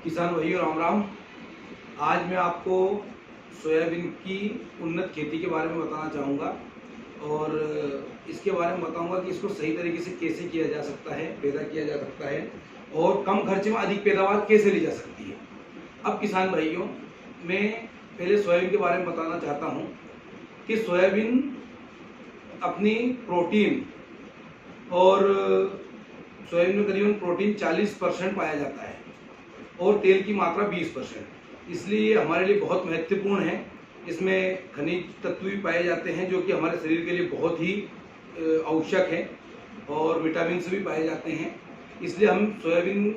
किसान भाइयों राम राम। आज मैं आपको सोयाबीन की उन्नत खेती के बारे में बताना चाहूँगा और इसके बारे में बताऊँगा कि इसको सही तरीके से कैसे किया जा सकता है, पैदा किया जा सकता है और कम खर्चे में अधिक पैदावार कैसे ली जा सकती है। अब किसान भाइयों, मैं पहले सोयाबीन के बारे में बताना चाहता हूँ कि सोयाबीन अपनी प्रोटीन और सोयाबीन में करीबन प्रोटीन 40% पाया जाता है और तेल की मात्रा 20%, इसलिए हमारे लिए बहुत महत्वपूर्ण है। इसमें खनिज तत्व भी पाए जाते हैं जो कि हमारे शरीर के लिए बहुत ही आवश्यक है और विटामिन भी पाए जाते हैं। इसलिए हम सोयाबीन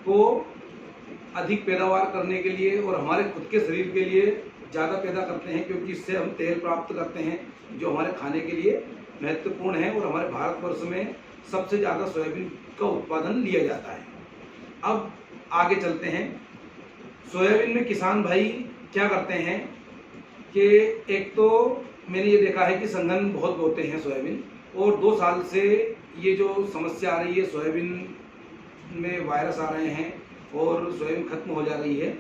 को अधिक पैदावार करने के लिए और हमारे खुद के शरीर के लिए ज़्यादा पैदा करते हैं, क्योंकि इससे हम तेल प्राप्त करते हैं जो हमारे खाने के लिए महत्वपूर्ण है और हमारे भारतवर्ष में सबसे ज़्यादा सोयाबीन का उत्पादन लिया जाता है। अब आगे चलते हैं। सोयाबीन में किसान भाई क्या करते हैं कि एक तो मैंने ये देखा है कि संघन बहुत बोते हैं सोयाबीन, और 2 साल से ये जो समस्या आ रही है, सोयाबीन में वायरस आ रहे हैं और सोयाबीन खत्म हो जा रही है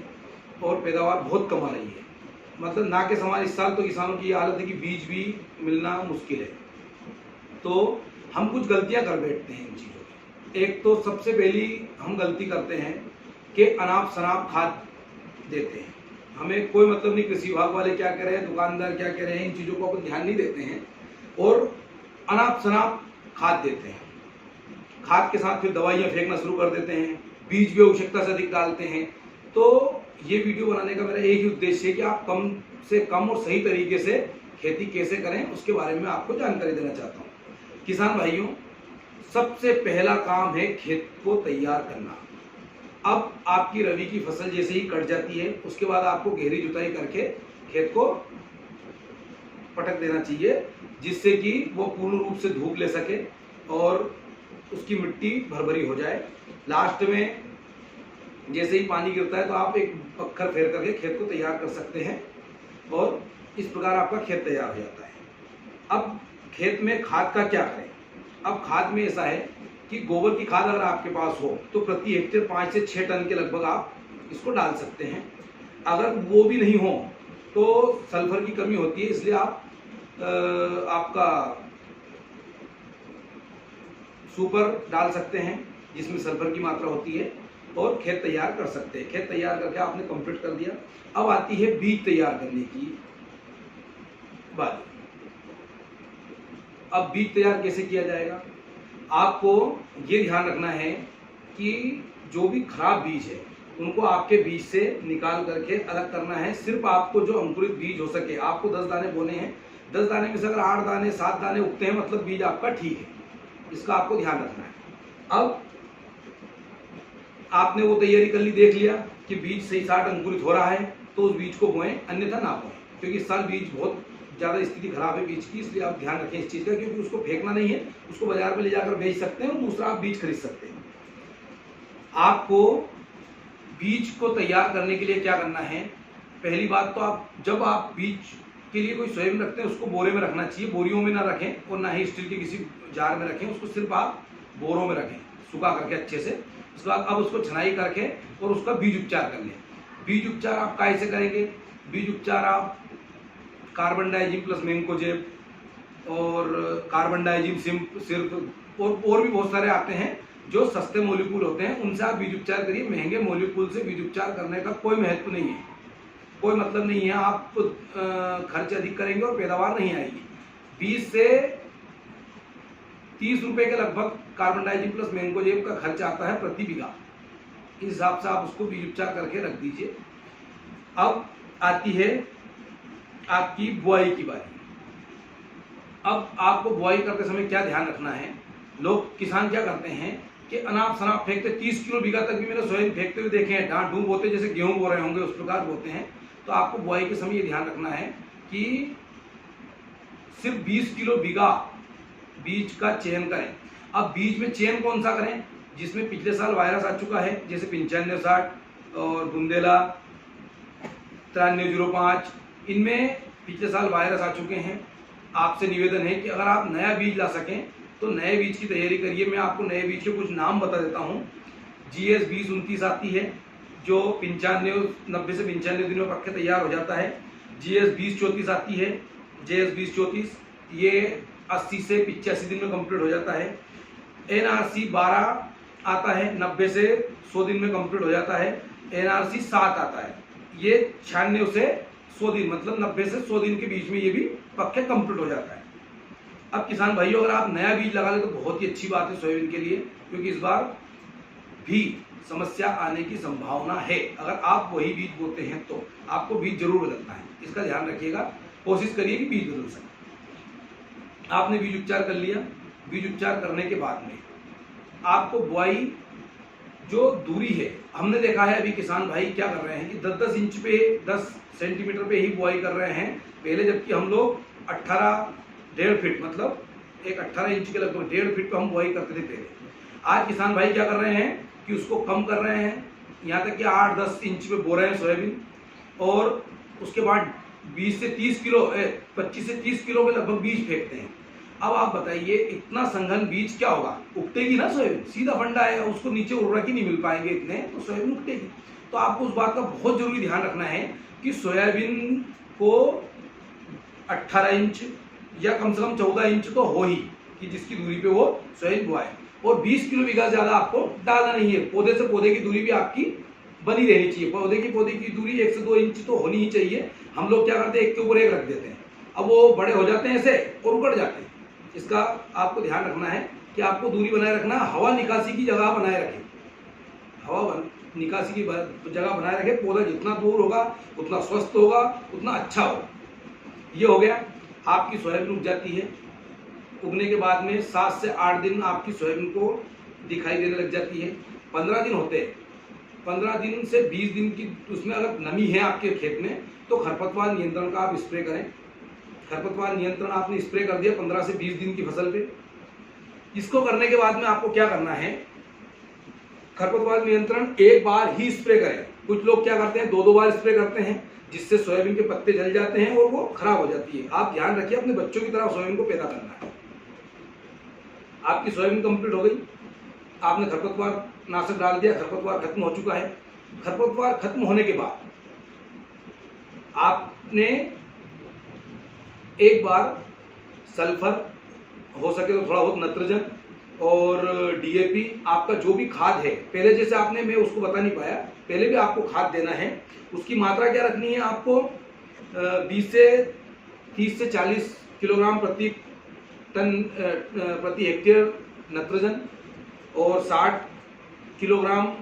और पैदावार बहुत कम आ रही है। मतलब ना के समान इस साल तो किसानों की हालत है कि बीज भी मिलना मुश्किल है। तो हम कुछ गलतियां कर बैठते हैं इन चीज़ों में। एक तो सबसे पहली हम गलती करते हैं कि अनाप शनाप खाद देते हैं। हमें कोई मतलब नहीं कृषि विभाग वाले क्या कह रहे हैं, दुकानदार क्या कह रहे हैं, इन चीज़ों को अपन ध्यान नहीं देते हैं और अनाप शनाप खाद देते हैं। खाद के साथ फिर दवाइयाँ फेंकना शुरू कर देते हैं, बीज भी आवश्यकता से अधिक डालते हैं। तो ये वीडियो बनाने का मेरा एक ही उद्देश्य है कि आप कम से कम और सही तरीके से खेती कैसे करें उसके बारे में आपको जानकारी देना चाहता हूँ। किसान भाइयों, सबसे पहला काम है खेत को तैयार करना। अब आपकी रबी की फसल जैसे ही कट जाती है, उसके बाद आपको गहरी जुताई करके खेत को पटक देना चाहिए, जिससे कि वो पूर्ण रूप से धूप ले सके और उसकी मिट्टी भरभरी हो जाए। लास्ट में जैसे ही पानी गिरता है तो आप एक पत्थर फेर करके खेत को तैयार कर सकते हैं और इस प्रकार आपका खेत तैयार हो जाता है। अब खेत में खाद का क्या करें? अब खाद में ऐसा है कि गोबर की खाद अगर आपके पास हो तो प्रति हेक्टेयर 5 से 6 टन के लगभग आप इसको डाल सकते हैं। अगर वो भी नहीं हो तो सल्फर की कमी होती है, इसलिए आप आपका सुपर डाल सकते हैं जिसमें सल्फर की मात्रा होती है और खेत तैयार कर सकते हैं। खेत तैयार करके आपने कंप्लीट कर दिया। अब आती है बीज तैयार करने की बात। अब बीज तैयार कैसे किया जाएगा? आपको ये ध्यान रखना है कि जो भी खराब बीज है उनको आपके बीज से निकाल करके अलग करना है। सिर्फ आपको जो अंकुरित बीज हो सके, आपको 10 दाने बोने हैं, 10 दाने में से अगर 8 दाने 7 दाने उगते हैं मतलब बीज आपका ठीक है। इसका आपको ध्यान रखना है। अब आपने वो तैयारी कर ली, देख लिया कि बीज सही साठ अंकुरित हो रहा है तो उस बीज को बोएं, अन्यथा ना बोएं, क्योंकि इस साल बीज बहुत ज़्यादा स्थिति खराब है बीज की। इसलिए आप ध्यान रखें इस चीज़ का, क्योंकि उसको फेंकना नहीं है, उसको बाजार में ले जाकर बेच सकते हैं और दूसरा आप बीज खरीद सकते हैं। आपको बीज को तैयार करने के लिए क्या करना है? पहली बात तो जब आप बीज के लिए कोई सोयाबीन रखते हैं उसको बोरे में रखना चाहिए। बोरियों में ना रखें और ना ही स्टील के किसी जार में रखें, उसको सिर्फ आप बोरों में रखें सुखा करके अच्छे से। उसके बाद अब उसको छनाई करके और उसका बीज उपचार कर लें। बीज उपचार आप कैसे करेंगे? बीज उपचार आप कार्बन डाइजिम प्लस मैंकोजेब और कार्बन डाइजिम सिर्फ और भी बहुत सारे आते हैं जो सस्ते मॉलिक्यूल होते हैं, उनसे आप बीज उपचार करिए। महंगे मॉलिक्यूल से बीज उपचार करने का कोई महत्व नहीं है, कोई मतलब नहीं है। आप खर्च अधिक करेंगे और पैदावार नहीं आएगी। 20 से 30 रुपए के लगभग कार्बन डाइजिम प्लस मैंकोजेब का खर्च आता है प्रति बीघा। इस हिसाब से आप उसको बीज उपचार करके रख दीजिए। अब आती है आपकी बुआई की बारी। अब आपको बुआई करते समय क्या ध्यान रखना है? लोग किसान क्या करते हैं कि अनाप शनाप फेंकते, 30 किलो बीघा तक भी मैंने सोयाबीन फेंकते हुए देखे हैं। डांट डूब बोते जैसे गेहूं बो रहे होंगे उस प्रकार बोते हैं। तो आपको बुआई के समय ये ध्यान रखना है कि सिर्फ 20 किलो बीघा बीज का चयन करें। अब बीज में चयन कौन सा करें? जिसमें पिछले साल वायरस आ चुका है, जैसे 9560 और बुंदेला 9305, इनमें पिछले साल वायरस आ चुके हैं। आपसे निवेदन है कि अगर आप नया बीज ला सकें तो नए बीज की तैयारी करिए। मैं आपको नए बीज के कुछ नाम बता देता हूँ। GS 2029 आती है जो 90 से 95 दिनों में पक्के तैयार हो जाता है। GS 2034 आती है, JS 2034 ये 80 से 85 दिन में कंप्लीट हो जाता है। NRC 12 आता है, 90 से 100 दिन में कंप्लीट हो जाता है। NRC 7 आता है, ये 96 से 100 दिन मतलब 90 से 100 दिन के बीच में ये भी पक्के कंप्लीट हो जाता है। अब किसान भाइयों, अगर आप नया बीज लगा ले तो बहुत ही अच्छी बात है सोयाबीन के लिए, क्योंकि इस बार भी समस्या आने की संभावना है। अगर आप वही बीज बोते हैं तो आपको बीज जरूर बदलना है, इसका ध्यान रखिएगा। कोशिश करिए कि बीज बदल सके। आपने बीज उपचार कर लिया, बीज उपचार करने के बाद में आपको बुआई जो दूरी है, हमने देखा है अभी किसान भाई क्या कर रहे हैं कि 10-10 इंच पे 10 सेंटीमीटर पे ही बुआई कर रहे हैं पहले, जबकि हम लोग 18.5 फीट मतलब एक 18 इंच के लगभग 1.5 फीट पे हम बुआई करते थे पहले। आज किसान भाई क्या कर रहे हैं कि उसको कम कर रहे हैं, यहाँ तक कि 8-10 इंच पे बो रहे हैं सोयाबीन, और उसके बाद 20 से 30 किलो 25 से 30 किलो के लगभग बीज फेंकते हैं। अब आप बताइए इतना संघन बीज क्या होगा, उगटेगी ना सोयाबीन, सीधा फंडा है, उसको नीचे उर्वरक ही नहीं मिल पाएंगे इतने, तो सोयाबीन उगटेगी। तो आपको उस बात का बहुत जरूरी ध्यान रखना है कि सोयाबीन को 18 इंच या कम से कम 14 इंच तो हो ही, कि जिसकी दूरी पे वो सोयाबीन बुआए, और 20 किलो बीघा ज्यादा आपको डालना नहीं है। पौधे से पौधे की दूरी भी आपकी बनी रहनी चाहिए, पौधे की दूरी 1 से 2 इंच तो होनी ही चाहिए। हम लोग क्या करते हैं, एक के ऊपर एक रख देते हैं, अब वो बड़े हो जाते हैं ऐसे और उगड़ जाते हैं। इसका आपको ध्यान रखना है कि आपको दूरी बनाए रखना, हवा निकासी की जगह बनाए रखें, निकासी की जगह बनाए रखें। पौधा जितना दूर होगा उतना स्वस्थ होगा, उतना अच्छा होगा। ये हो गया, आपकी सोयाबीन उग जाती है। उगने के बाद में 7 से 8 दिन आपकी सोयाबीन को दिखाई देने लग जाती है। 15 दिन होते हैं, 15 दिन से 20 दिन की उसमें अगर नमी है आपके खेत में तो खरपतवार नियंत्रण का आप स्प्रे करें। खरपतवार नियंत्रण आपने स्प्रे कर दिया 15 से 20 दिन की फसल पे। इसको करने के बाद में आपको क्या करना है, खरपतवार नियंत्रण एक बार ही स्प्रे करें। कुछ लोग क्या करते हैं 2-2 बार स्प्रे करते हैं, जिससे सोयाबीन के पत्ते जल जाते हैं और वो खराब हो जाती है। आप ध्यान रखिए, अपने बच्चों की तरह सोयाबीन को पैदा करना है। आपकी सोयाबीन कंप्लीट हो गई, आपने खरपतवार नाशक डाल दिया, खरपतवार खत्म हो चुका है। खरपतवार खत्म होने के बाद आपने एक बार सल्फर, हो सके तो थोड़ा बहुत नत्रजन और DAP, आपका जो भी खाद है, पहले जैसे आपने, मैं उसको बता नहीं पाया, पहले भी आपको खाद देना है। उसकी मात्रा क्या रखनी है आपको, 20 से 30 से 40 किलोग्राम प्रति टन प्रति हेक्टेयर नत्रजन और 60 किलोग्राम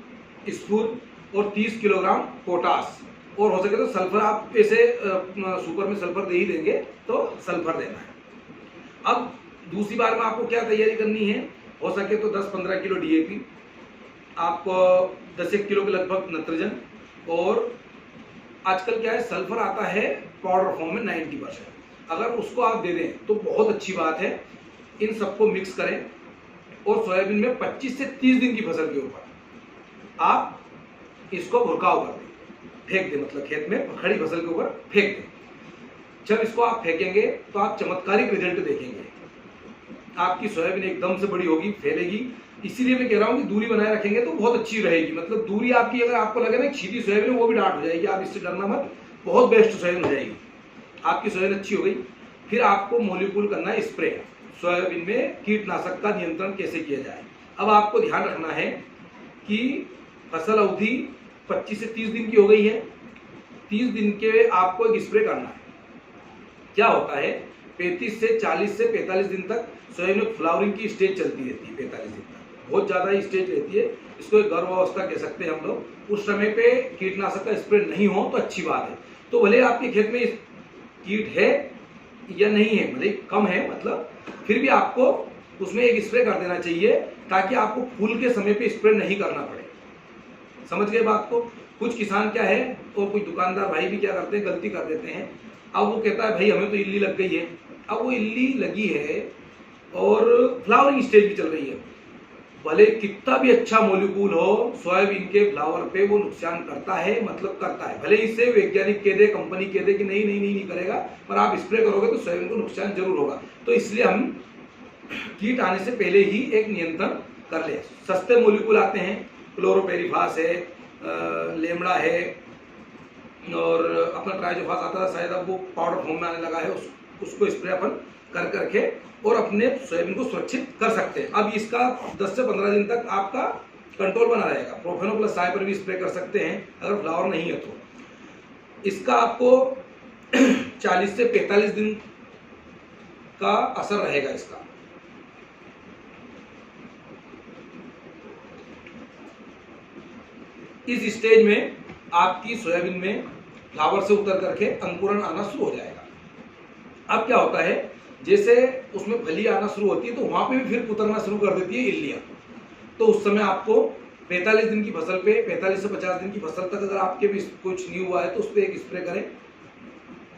स्फूर और 30 किलोग्राम पोटास, और हो सके तो सल्फर, आप ऐसे सुपर में सल्फर दे ही देंगे तो सल्फर देना है। अब दूसरी बार में आपको क्या तैयारी करनी है, हो सके तो 10-15 किलो DAP, आपको 10 किलो के लगभग नत्रजन, और आजकल क्या है सल्फर आता है पाउडर फॉर्म में 90%, अगर उसको आप दे दें तो बहुत अच्छी बात है। इन सबको मिक्स करें और सोयाबीन में 25 से 30 दिन की फसल के ऊपर आप इसको भुरकाव कर दें, फेंक दें, मतलब खेत में खड़ी फसल के ऊपर फेंक दें। जब इसको आप फेंकेंगे तो आप चमत्कारिक रिजल्ट देखेंगे, आपकी सोयाबीन एकदम से बड़ी होगी, फैलेगी। इसीलिए मैं कह रहा हूँ कि दूरी बनाए रखेंगे तो बहुत अच्छी रहेगी। मतलब दूरी आपकी, अगर आपको लगे ना सीधी सोयाबीन, वो भी डांट हो जाएगी, आप इससे डरना मत, बहुत बेस्ट सोयाबीन हो जाएगी। आपकी सोयाबीन अच्छी हो गई, फिर आपको मोलिक्यूल करना है स्प्रे। सोयाबीन में कीटनाशक का नियंत्रण कैसे किया जाए। अब आपको ध्यान रखना है कि फसल अवधि 25 से 30 दिन की हो गई है, 30 दिन के आपको एक स्प्रे करना है। क्या होता है, 35 से 40 से 45 दिन तक सोयाबीन में फ्लावरिंग की स्टेज चलती रहती है, 45 दिन तक बहुत ज़्यादा ही स्टेज रहती है, इसको एक गर्भावस्था कह सकते हैं हम लोग। उस समय पे कीटनाशक का स्प्रे नहीं हो तो अच्छी बात है। तो भले आपके खेत में कीट है या नहीं है, भले कम है, मतलब फिर भी आपको उसमें एक स्प्रे कर देना चाहिए, ताकि आपको फूल के समय पे स्प्रे नहीं करना पड़े। समझ गए बात को। कुछ किसान क्या है, और कुछ दुकानदार भाई भी क्या करते हैं, गलती कर देते हैं। अब वो कहता है भाई हमें तो इल्ली लग गई है, अब वो इल्ली लगी है और फ्लावरिंग स्टेज भी चल रही है, भले कितना भी अच्छा मॉलिक्यूल हो, सोयाबीन के फ्लावर पे वो नुकसान करता है, मतलब करता है। भले इससे वैज्ञानिक कह दे, कंपनी कह दे कि नहीं नहीं नहीं, नहीं करेगा, पर आप स्प्रे करोगे तो सोयाबीन को नुकसान जरूर होगा। तो इसलिए हम कीट आने से पहले ही एक नियंत्रण कर ले। सस्ते मॉलिक्यूल आते हैं, क्लोरोपेरिफास है, लेमड़ा है, और अपना ट्राइजोफास आता था, शायद अब वो पाउडर फॉर्म में आने लगा है, उसको स्प्रे अपन कर करके और अपने सोयाबीन को सुरक्षित कर सकते हैं। अब इसका 10 से 15 दिन तक आपका कंट्रोल बना रहेगा। प्रोफेनो प्लस साय पर भी स्प्रे कर सकते हैं अगर फ्लावर नहीं है तो। इसका आपको 40 से 45 दिन का असर रहेगा इसका। इस स्टेज में आपकी सोयाबीन में फ्लावर से उतर करके अंकुरण आना शुरू हो जाएगा। अब क्या होता है, जैसे उसमें फली आना शुरू होती है तो वहां पे भी फिर उतरना शुरू कर देती है इल्लियां। तो उस समय आपको 45 दिन की फसल पे, 45 से 50 दिन की फसल तक अगर आपके भी कुछ नहीं हुआ है तो उस पर एक स्प्रे करें,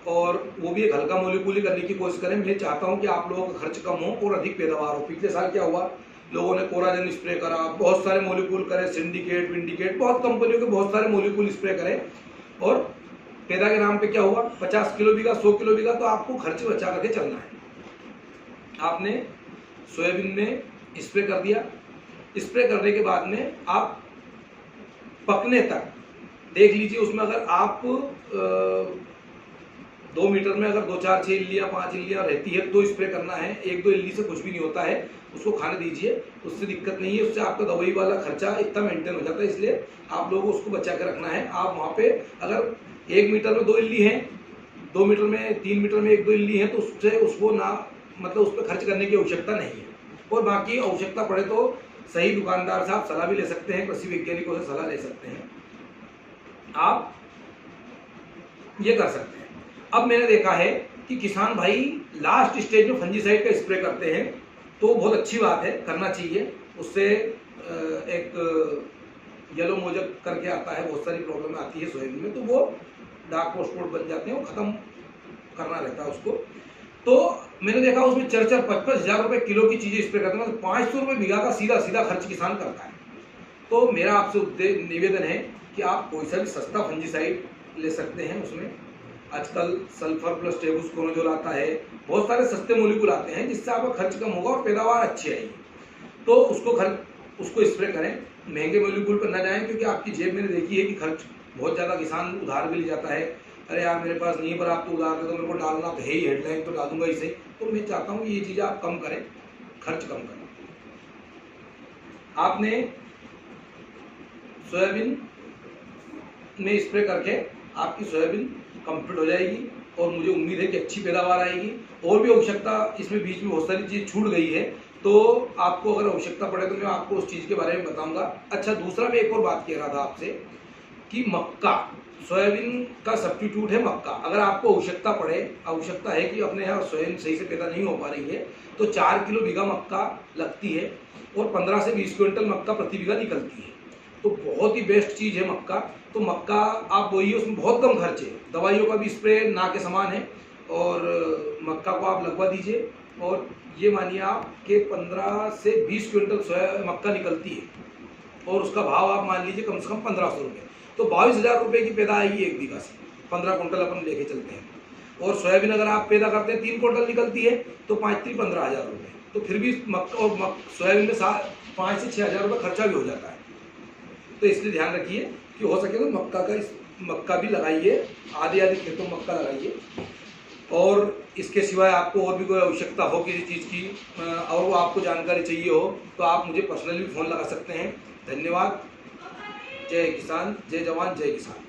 और वो भी एक हल्का मोलिकुल करने की कोशिश करें। मैं चाहता हूं कि आप लोगों का खर्च कम हो और अधिक पैदावार हो। पिछले साल क्या हुआ, लोगों ने कोराजन स्प्रे करा, बहुत सारे मोलिकुल करे, सिंडिकेट, विंडिकेट, बहुत कंपनियों के बहुत सारे मोलिकुल स्प्रे करें, और पैदा के नाम पे क्या हुआ, 50 किलो बीघा, 100 किलो बीघा, तो आपको खर्च बचा करके चलना है। आपने सोयाबीन में स्प्रे कर दिया, स्प्रे करने के बाद में आप पकने तक देख लीजिए, उसमें अगर आप 2 मीटर में अगर 2, 4, 6 इल्लियाँ, 5 इल्लियाँ रहती है तो स्प्रे करना है। 1-2 इल्ली से कुछ भी नहीं होता है, उसको खाने दीजिए, उससे दिक्कत नहीं है। उससे आपका दवाई वाला खर्चा इतना मेंटेन हो जाता है, इसलिए आप लोगों को उसको बचा के रखना है। आप वहाँ पे अगर 1 मीटर में 2 इल्ली हैं, 2 मीटर में, 3 मीटर में 1-2 इल्ली हैं, तो उससे उसको ना, मतलब उस पर खर्च करने की आवश्यकता नहीं है। और बाकी आवश्यकता पड़े तो सही दुकानदार से आप सलाह भी ले सकते हैं, कृषि वैज्ञानिकों से सलाह ले सकते हैं, आप ये कर सकते हैं। अब मैंने देखा है कि किसान भाई लास्ट स्टेज में फंजीसाइड का स्प्रे करते हैं, तो बहुत अच्छी बात है, करना चाहिए। उससे एक येलो मोजक करके आता है, बहुत सारी प्रॉब्लम आती है सोयाबीन में, तो वो डार्क स्पॉट बन जाते हैं, वो खत्म करना रहता है उसको। तो मैंने देखा उसमें 4-4-5-5 हज़ार रुपए किलो की चीजें स्प्रे करते हैं, मतलब 500 रुपये बीघा का सीधा सीधा खर्च किसान करता है। तो मेरा आपसे निवेदन है कि आप कोई सा भी सस्ता फंजीसाइड ले सकते हैं। उसमें आजकल सल्फर प्लस टेबुस्कोनोजोल आता है, बहुत सारे सस्ते मोलिकुल आते हैं जिससे आपका खर्च कम होगा और पैदावार अच्छी आएगी। तो उसको स्प्रे करें, महंगे मोलिकुल पर ना जाएं, क्योंकि आपकी जेब मैंने देखी है कि खर्च बहुत ज़्यादा, किसान उधार भी ले जाता है। अरे यार मेरे पास नहीं, पर आप तो उधार दे, तो मेरे को डालना तो है ही, हेडलाइन तो डालूंगा इसे। तो मैं चाहता हूँ ये चीज़ें आप कम करें, खर्च कम करें। आपने सोयाबीन में स्प्रे करके आपकी सोयाबीन कंप्लीट हो जाएगी, और मुझे उम्मीद है कि अच्छी पैदावार आएगी। और भी आवश्यकता, इसमें बीच में बहुत सारी चीज़ छूट गई है, तो आपको अगर आवश्यकता पड़े तो मैं आपको उस चीज़ के बारे में बताऊंगा। अच्छा, दूसरा मैं एक और बात कह रहा था आपसे कि मक्का, सोयाबीन का सब्स्टिट्यूट है मक्का। अगर आपको आवश्यकता है कि अपने यहाँ सोयाबीन सही से पैदा नहीं हो पा रही है, तो 4 किलो बीघा मक्का लगती है, और 15 से 20 क्विंटल मक्का प्रति बीघा निकलती है। तो बहुत ही बेस्ट चीज़ है मक्का। तो मक्का आप बोइए, उसमें बहुत कम खर्च है, दवाइयों का भी स्प्रे ना के समान है, और मक्का को आप लगवा दीजिए, और ये मानिए आप कि 15 से 20 क्विंटल मक्का निकलती है, और उसका भाव आप मान लीजिए कम से कम 1500 रुपये। तो 22,000 रुपये की पैदा आएगी 1 बीघा से, 15 क्विंटल अपन लेके चलते हैं। और सोयाबीन अगर आप पैदा करते हैं 3 क्विंटल निकलती है, तो 5-3-15,000 रुपये। तो फिर भी मक्का और सोयाबीन में 5 से 6,000 रुपये खर्चा भी हो जाता है। तो इसलिए ध्यान रखिए कि हो सके तो मक्का भी लगाइए, आधे खेतों में मक्का लगाइए। और इसके सिवाय आपको और भी कोई आवश्यकता हो किसी चीज़ की, और वो आपको जानकारी चाहिए हो, तो आप मुझे पर्सनली फ़ोन लगा सकते हैं। धन्यवाद। जय किसान, जय जवान, जय किसान।